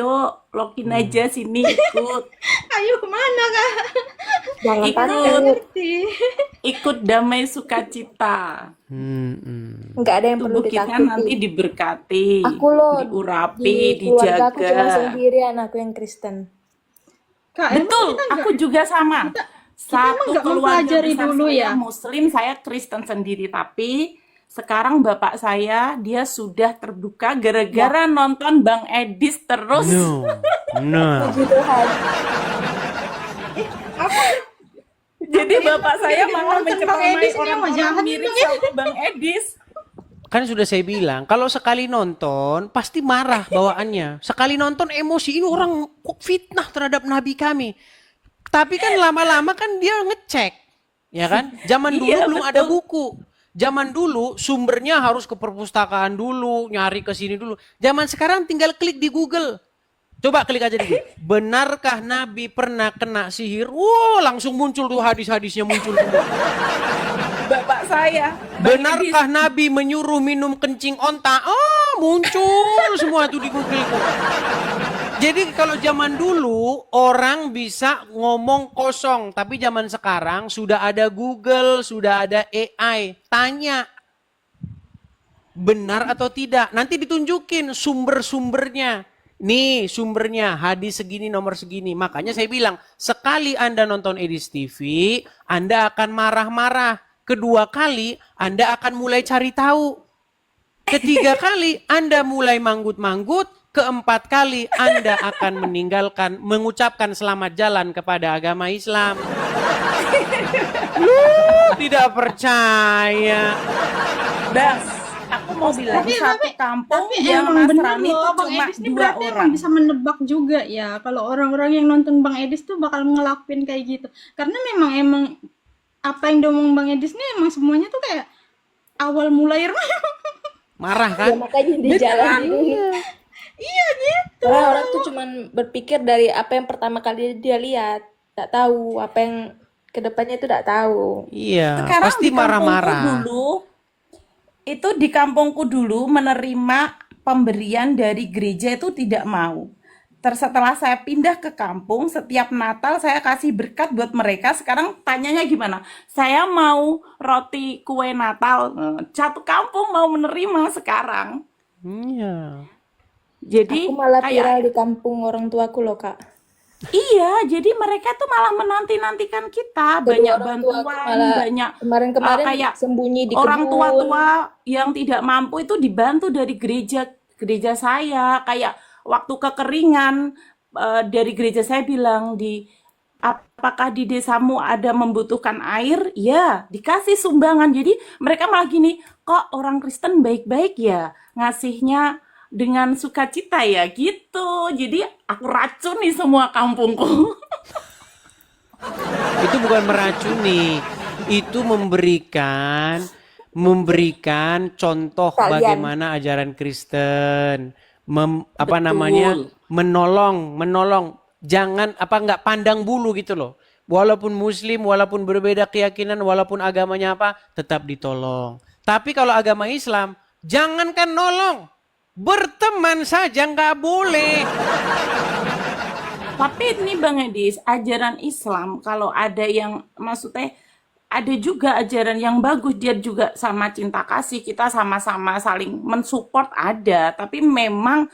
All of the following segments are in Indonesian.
Ayo, login aja sini ikut. Ayo kemana kak? Jangan Ikut. takut. Ngerti. Ikut damai sukacita. Nggak ada yang perlu Tubuh kita nanti ditakuti. diberkati, Aku loh diurapi, di keluarga aku cuma dijaga. sendirian aku yang Kristen. Kak, emang Betul, kita aku juga sama. emang Satu nggak keluarga mempelajari besar dulu saya ya? Muslim, saya Kristen sendiri. Tapi sekarang bapak saya, dia sudah terbuka gara-gara nonton Bang Edis terus. No. Nah. Puji Tuhan. Jadi bapak saya malah nonton Bang menceramai Edis ini mah orang-orang jahat mirip nih, Bang. sama Bang Edis. Kan sudah saya bilang, kalau sekali nonton pasti marah bawaannya. Sekali nonton emosi, ini orang kok fitnah terhadap nabi kami. Tapi kan lama-lama kan dia ngecek, ya kan? Zaman dulu Iya, belum betul. ada buku. Zaman dulu sumbernya harus ke perpustakaan dulu, nyari ke sini dulu. Zaman sekarang tinggal klik di Google. Coba klik aja dulu. Benarkah Nabi pernah kena sihir? Wow, langsung muncul tuh hadis-hadisnya muncul semua. Bapak saya. Bang Edis. Benarkah Nabi menyuruh minum kencing onta? Oh, muncul semua tuh di Google tuh. Jadi kalau zaman dulu orang bisa ngomong kosong, tapi zaman sekarang sudah ada Google, sudah ada AI. Tanya benar atau tidak. Nanti ditunjukin sumber-sumbernya. Nih sumbernya hadis segini nomor segini. Makanya saya bilang sekali Anda nonton Edis TV, Anda akan marah-marah. Kedua kali Anda akan mulai cari tahu. Ketiga kali Anda mulai manggut-manggut. Keempat kali Anda akan mengucapkan selamat jalan kepada agama Islam. Lu tidak percaya. Bang, aku mau bilang satu kampung Tapi yang emang bener Nasrani itu loh, Bang cuma Edis ini 2 berarti orang. emang bisa menebak juga ya. Kalau orang-orang yang nonton Bang Edis tuh bakal ngelakuin kayak gitu. Karena memang apa yang diomong Bang Edis ini emang semuanya tuh kayak awal mulai Marah Ya kan? makanya dijalani dulu. iya gitu. Orang-orang tuh cuman berpikir dari apa yang pertama kali dia lihat, nggak tahu apa yang kedepannya itu nggak tahu. Iya, Sekarang pasti di kampungku marah-marah. dulu, itu di kampungku dulu menerima pemberian dari gereja itu tidak mau. Setelah saya pindah ke kampung, setiap Natal saya kasih berkat buat mereka. Sekarang tanyanya gimana? Saya mau roti kue Natal. Satu kampung mau menerima sekarang. Iya. Jadi Aku malah viral kayak di kampung orang tuaku loh kak. iya, jadi mereka tuh malah menanti-nantikan kita, Kedua banyak orang tuaku bantuan, malah banyak kemarin-kemarin kayak sembunyi di orang kebun. tua-tua yang tidak mampu itu dibantu dari gereja saya. Kayak waktu kekeringan dari gereja saya bilang apakah di desamu ada membutuhkan air? Ya, dikasih sumbangan. Jadi mereka malah gini, kok orang Kristen baik-baik ya, ngasihnya dengan sukacita ya gitu. Jadi aku racuni semua kampungku. Itu bukan meracuni, itu memberikan contoh Kalian. bagaimana ajaran Kristen, apa Betul. namanya, menolong, jangan nggak pandang bulu gitu loh. Walaupun Muslim, walaupun berbeda keyakinan, walaupun agamanya apa, tetap ditolong. Tapi kalau agama Islam, jangankan nolong, berteman saja nggak boleh. Tapi ini Bang Edis, ajaran Islam kalau ada yang maksudnya ada juga ajaran yang bagus, dia juga sama cinta kasih, kita sama-sama saling mensupport ada, tapi memang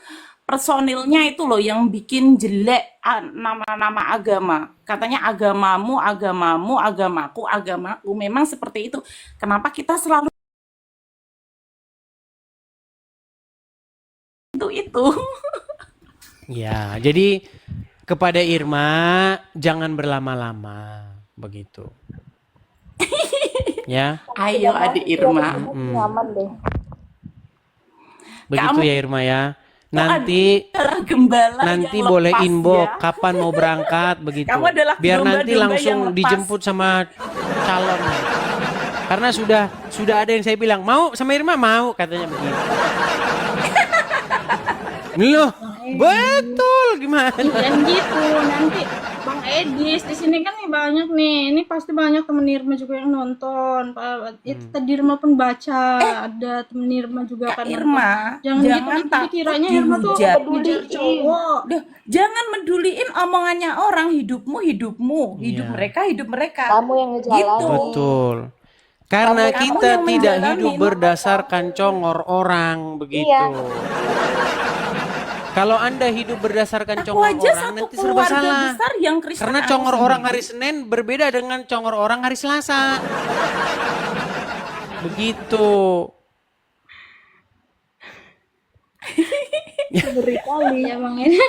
personilnya itu loh yang bikin jelek nama-nama agama. Katanya agamamu, agamaku, memang seperti itu. Kenapa kita selalu itu? Ya, jadi kepada Irma jangan berlama-lama begitu. Ya, Ayo adik Irma. Nyaman deh. begitu Kamu ya Irma ya. Nanti adalah gembala nanti yang boleh lepas inbox ya. kapan mau berangkat begitu. Kamu adalah Biar nanti domba-domba yang langsung lepas. dijemput sama calon. Karena sudah ada yang saya bilang, "Mau sama Irma?" "Mau," katanya begitu. Loh, betul gimana? Dan gitu nanti Bang Bang Edis, di sini kan nih banyak nih. Ini pasti banyak temen Irma juga yang nonton. Itu tadi Irma pun baca, ada temen Irma juga Kak kan nonton. Irma, Jangan gitu jangan nanti takut dikiranya Irma tuh dihujat. ngejar cowok. Duh, jangan meduliin omongannya orang, hidupmu, hidup Iya. mereka, hidup mereka. Kamu yang Gitu. ngejalanin. Betul. Karena Kamu kita yang tidak hidup menjalanin. berdasarkan congor orang begitu. Iya. Kalau Anda hidup berdasarkan Aku congor aja orang satu nanti serba keluarga salah. besar yang Kristen. Karena aku congor orang sendiri. hari Senin berbeda dengan congor orang hari Selasa. Begitu. Ngeri kali. Ya Bang Edis.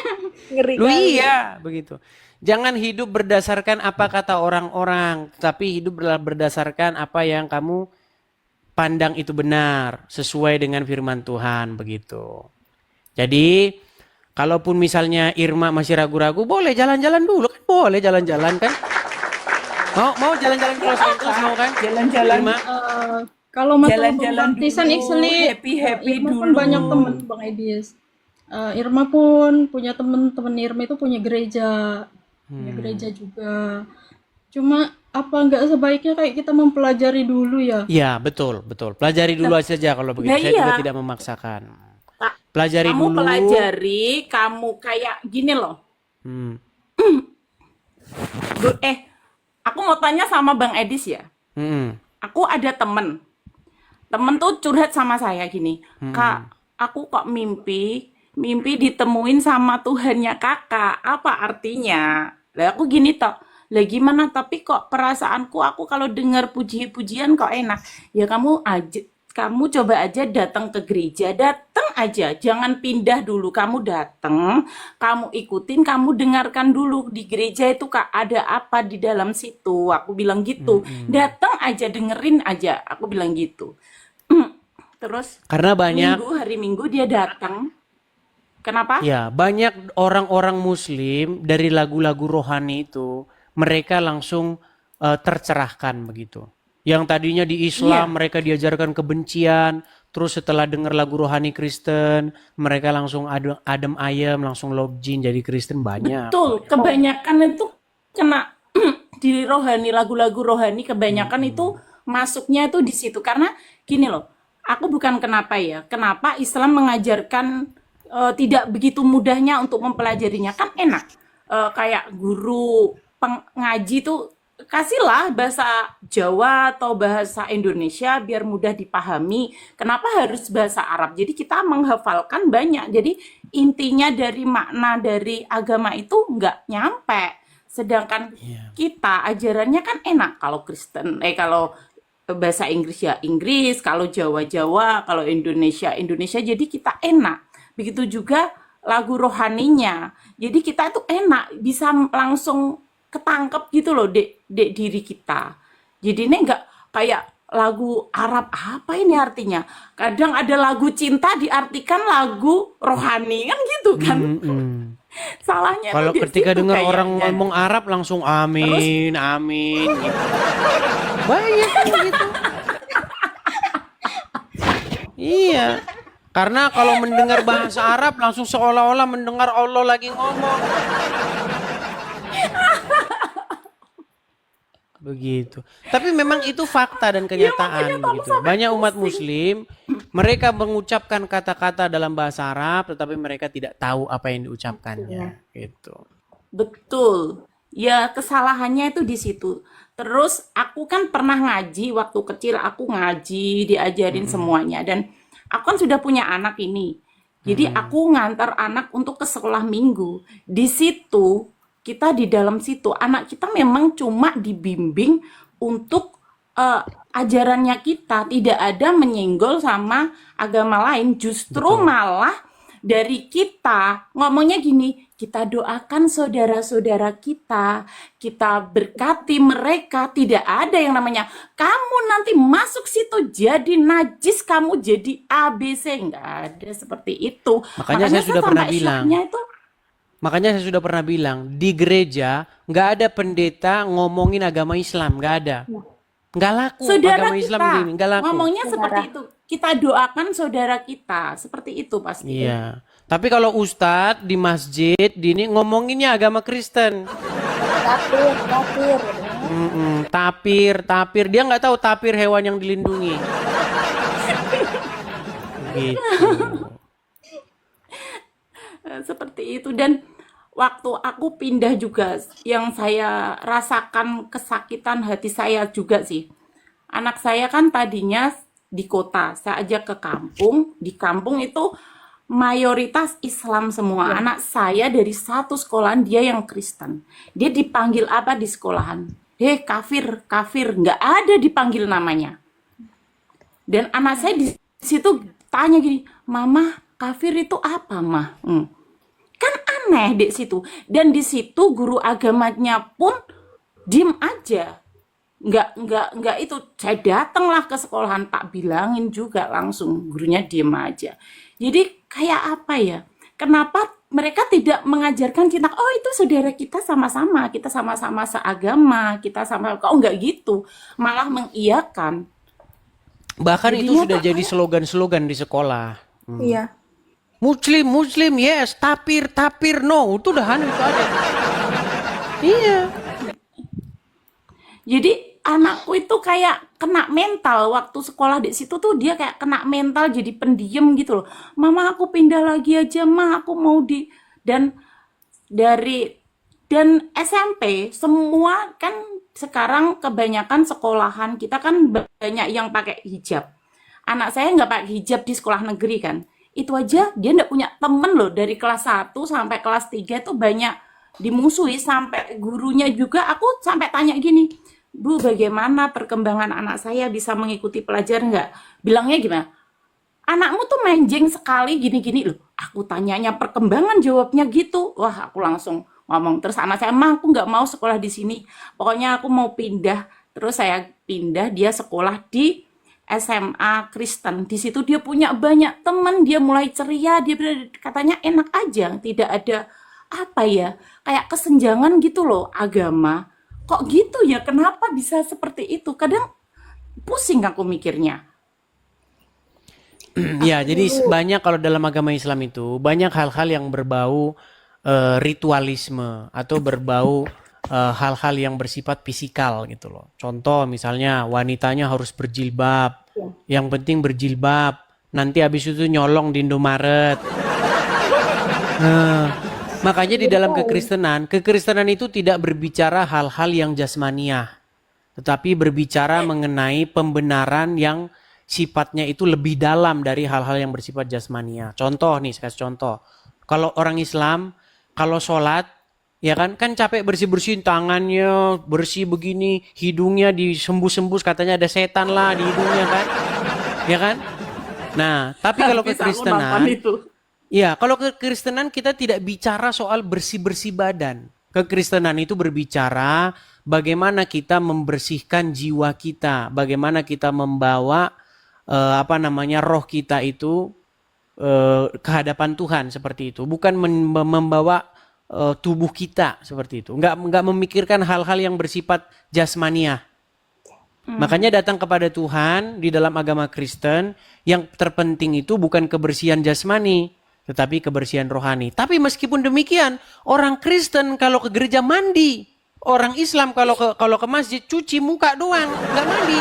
Ngeri Lu kali. iya, begitu. Jangan hidup berdasarkan apa kata orang-orang, tapi hidup berdasarkan apa yang kamu pandang itu benar, sesuai dengan firman Tuhan, begitu. Jadi, kalaupun misalnya Irma masih ragu-ragu, boleh jalan-jalan dulu kan, boleh jalan-jalan kan. Mau jalan-jalan ke Los Angeles mau kan? Jalan-jalan. Irma? Kalau masalah Jalan-jalan pembaptisan dulu, actually happy-happy Irma pun dulu. banyak temen Bang Edis. Irma pun punya temen Irma itu punya gereja juga. Cuma apa nggak sebaiknya kayak kita mempelajari dulu ya? Ya, betul. Pelajari dulu saja kalau begitu. Nah, Saya juga iya. tidak memaksakan. Kak, Pelajari kamu dulu. pelajari, kamu kayak gini loh. Hmm. Aku mau tanya sama Bang Edis ya. Hmm. Aku ada temen tuh curhat sama saya gini, Kak, aku kok mimpi ditemuin sama Tuhannya kakak, apa artinya? Lah aku gini toh, lah gimana, tapi kok perasaanku aku kalau dengar puji-pujian kok enak. Ya kamu coba aja datang ke gereja, datang aja, jangan pindah dulu, kamu datang, kamu ikutin, kamu dengarkan dulu di gereja itu Kak ada apa di dalam situ, aku bilang gitu, datang aja, dengerin aja, aku bilang gitu. Terus Karena banyak hari Minggu dia datang, kenapa? ya, banyak orang-orang muslim dari lagu-lagu rohani itu mereka langsung tercerahkan begitu. Yang tadinya di Islam mereka diajarkan kebencian, terus setelah dengar lagu rohani Kristen, mereka langsung adem ayem, langsung love jin jadi Kristen banyak. Betul, kebanyakan itu kena di rohani, lagu-lagu rohani kebanyakan itu masuknya itu di situ. Karena gini loh, aku bukan kenapa Islam mengajarkan tidak begitu mudahnya untuk mempelajarinya, kan enak. Kayak guru pengaji tuh kasihlah bahasa Jawa atau bahasa Indonesia biar mudah dipahami. Kenapa harus bahasa Arab? Jadi kita menghafalkan banyak. Jadi intinya dari makna dari agama itu nggak nyampe. Sedangkan kita ajarannya kan enak. Kalau Kristen, kalau bahasa Inggris ya Inggris, kalau Jawa, kalau Indonesia. Jadi kita enak. Begitu juga lagu rohaninya. Jadi kita tuh enak, bisa langsung ketangkep gitu loh dek diri kita. Jadi ini nggak kayak lagu Arab, apa ini artinya? Kadang ada lagu cinta diartikan lagu rohani kan gitu kan. Salahnya Kalau tuh di ketika situ dengar orang kayaknya. ngomong Arab langsung amin, amin gitu. Banyak yang gitu. Iya. Karena kalau mendengar bahasa Arab langsung seolah-olah mendengar Allah lagi ngomong. Begitu. Tapi memang itu fakta dan kenyataan begitu. Banyak umat muslim mereka mengucapkan kata-kata dalam bahasa Arab tetapi mereka tidak tahu apa yang diucapkannya gitu. Betul. Ya kesalahannya itu di situ. Terus aku kan pernah ngaji waktu kecil, aku ngaji, diajarin semuanya, dan aku kan sudah punya anak ini. Jadi aku ngantar anak untuk ke sekolah minggu. Di situ kita di dalam situ anak kita memang cuma dibimbing untuk ajarannya kita, tidak ada menyenggol sama agama lain. Justru malah dari kita ngomongnya gini, kita doakan saudara-saudara kita berkati mereka, tidak ada yang namanya kamu nanti masuk situ jadi najis, kamu jadi ABC, nggak ada seperti itu. Makanya saya sudah pernah sampai bilang. syoknya itu Makanya saya sudah pernah bilang, di gereja nggak ada pendeta ngomongin agama Islam, nggak ada. Nggak laku saudara agama Islam kita gini, nggak laku. ngomongnya seperti itu. Kita doakan saudara kita, seperti itu pasti. Iya. Tapi kalau ustadz di masjid, di ini ngomonginnya agama Kristen. Tapir, tapir. Tapir. Dia nggak tahu tapir hewan yang dilindungi. Gitu. Seperti itu. Dan waktu aku pindah juga, yang saya rasakan kesakitan hati saya juga sih. Anak saya kan tadinya di kota, saya ajak ke kampung. Di kampung itu mayoritas Islam semua. Anak saya dari satu sekolahan dia yang Kristen. Dia dipanggil apa di sekolahan? Kafir, kafir. Nggak ada dipanggil namanya. Dan anak saya di situ tanya gini, Mama, kafir itu apa, Mah? Kan aneh di situ. Dan di situ guru agamanya pun diem aja. Nggak itu. Saya datanglah ke sekolahan, tak bilangin juga langsung. Gurunya diem aja. Jadi kayak apa ya? Kenapa mereka tidak mengajarkan kita, oh itu saudara kita sama-sama seagama, kita sama, kok nggak gitu. Malah mengiyakan. Bahkan itu Jadinya sudah tak jadi slogan-slogan di sekolah. Iya. Muslim, yes. Tapir, no. Itu udah itu ada. Iya. Jadi anakku itu kayak kena mental waktu sekolah di situ tuh, dia kayak kena mental jadi pendiam gitu loh. Mama, aku pindah lagi aja, Ma, aku mau dan SMP semua kan sekarang kebanyakan sekolahan kita kan banyak yang pakai hijab. Anak saya nggak pakai hijab di sekolah negeri kan. Itu aja dia nggak punya temen loh, dari kelas 1 sampai kelas 3 itu banyak dimusuhi, sampai gurunya juga. Aku sampai tanya gini, Bu, bagaimana perkembangan anak saya, bisa mengikuti pelajaran nggak? Bilangnya gimana? Anakmu tuh menjeng sekali gini-gini loh. Aku tanyanya perkembangan, jawabnya gitu. Wah, aku langsung ngomong. Terus anak saya, Mah, aku nggak mau sekolah di sini. Pokoknya aku mau pindah. Terus saya pindah, dia sekolah di SMA Kristen. Di situ dia punya banyak teman, dia mulai ceria, dia katanya enak aja, tidak ada apa ya, kayak kesenjangan gitu loh agama. Kok gitu ya? Kenapa bisa seperti itu? Kadang pusing aku mikirnya. Ya, jadi banyak kalau dalam agama Islam itu banyak hal-hal yang berbau ritualisme atau berbau hal-hal yang bersifat fisikal gitu loh. Contoh misalnya wanitanya harus berjilbab. Yang penting berjilbab. Nanti habis itu nyolong di Indomaret. Makanya di dalam kekristenan itu tidak berbicara hal-hal yang jasmaniah, tetapi berbicara mengenai pembenaran yang sifatnya itu lebih dalam dari hal-hal yang bersifat jasmaniah. Contoh nih, saya kasih contoh. Kalau orang Islam, kalau sholat, ya kan capek bersih-bersihin tangannya, bersih begini, hidungnya disembus-sembus, katanya ada setan lah di hidungnya kan, ya kan? Nah, tapi kalau kekristenan, ya, kalau kekristenan kita tidak bicara soal bersih-bersih badan. Kekristenan itu berbicara bagaimana kita membersihkan jiwa kita, bagaimana kita membawa roh kita itu ke hadapan Tuhan seperti itu, bukan membawa tubuh kita seperti itu. Enggak memikirkan hal-hal yang bersifat jasmaniah. Makanya datang kepada Tuhan di dalam agama Kristen, yang terpenting itu bukan kebersihan jasmani, tetapi kebersihan rohani. Tapi meskipun demikian, orang Kristen kalau ke gereja mandi, orang Islam kalau ke masjid cuci muka doang, nggak mandi.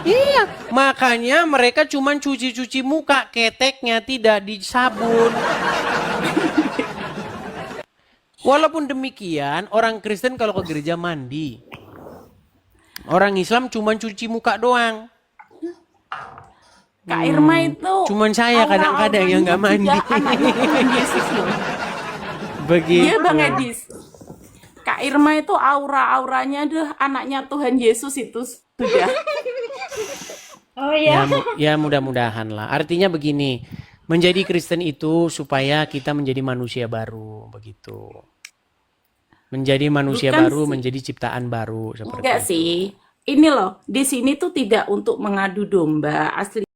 Iya, makanya mereka cuma cuci muka, keteknya tidak disabun. Walaupun demikian, orang Kristen kalau ke gereja mandi. Orang Islam cuma cuci muka doang. Kak Irma itu Cuman saya kadang-kadang yang nggak mandi. Anaknya Tuhan Yesus loh. Begitu. Dia Bang Edis. Kak Irma itu auranya anaknya Tuhan Yesus itu sudah. Oh iya. Ya mudah-mudahan lah. Artinya begini, menjadi Kristen itu supaya kita menjadi manusia baru, begitu. Menjadi manusia Bukan baru, sih. menjadi ciptaan baru seperti Enggak itu. sih. Ini loh, di sini tuh tidak untuk mengadu domba. Asli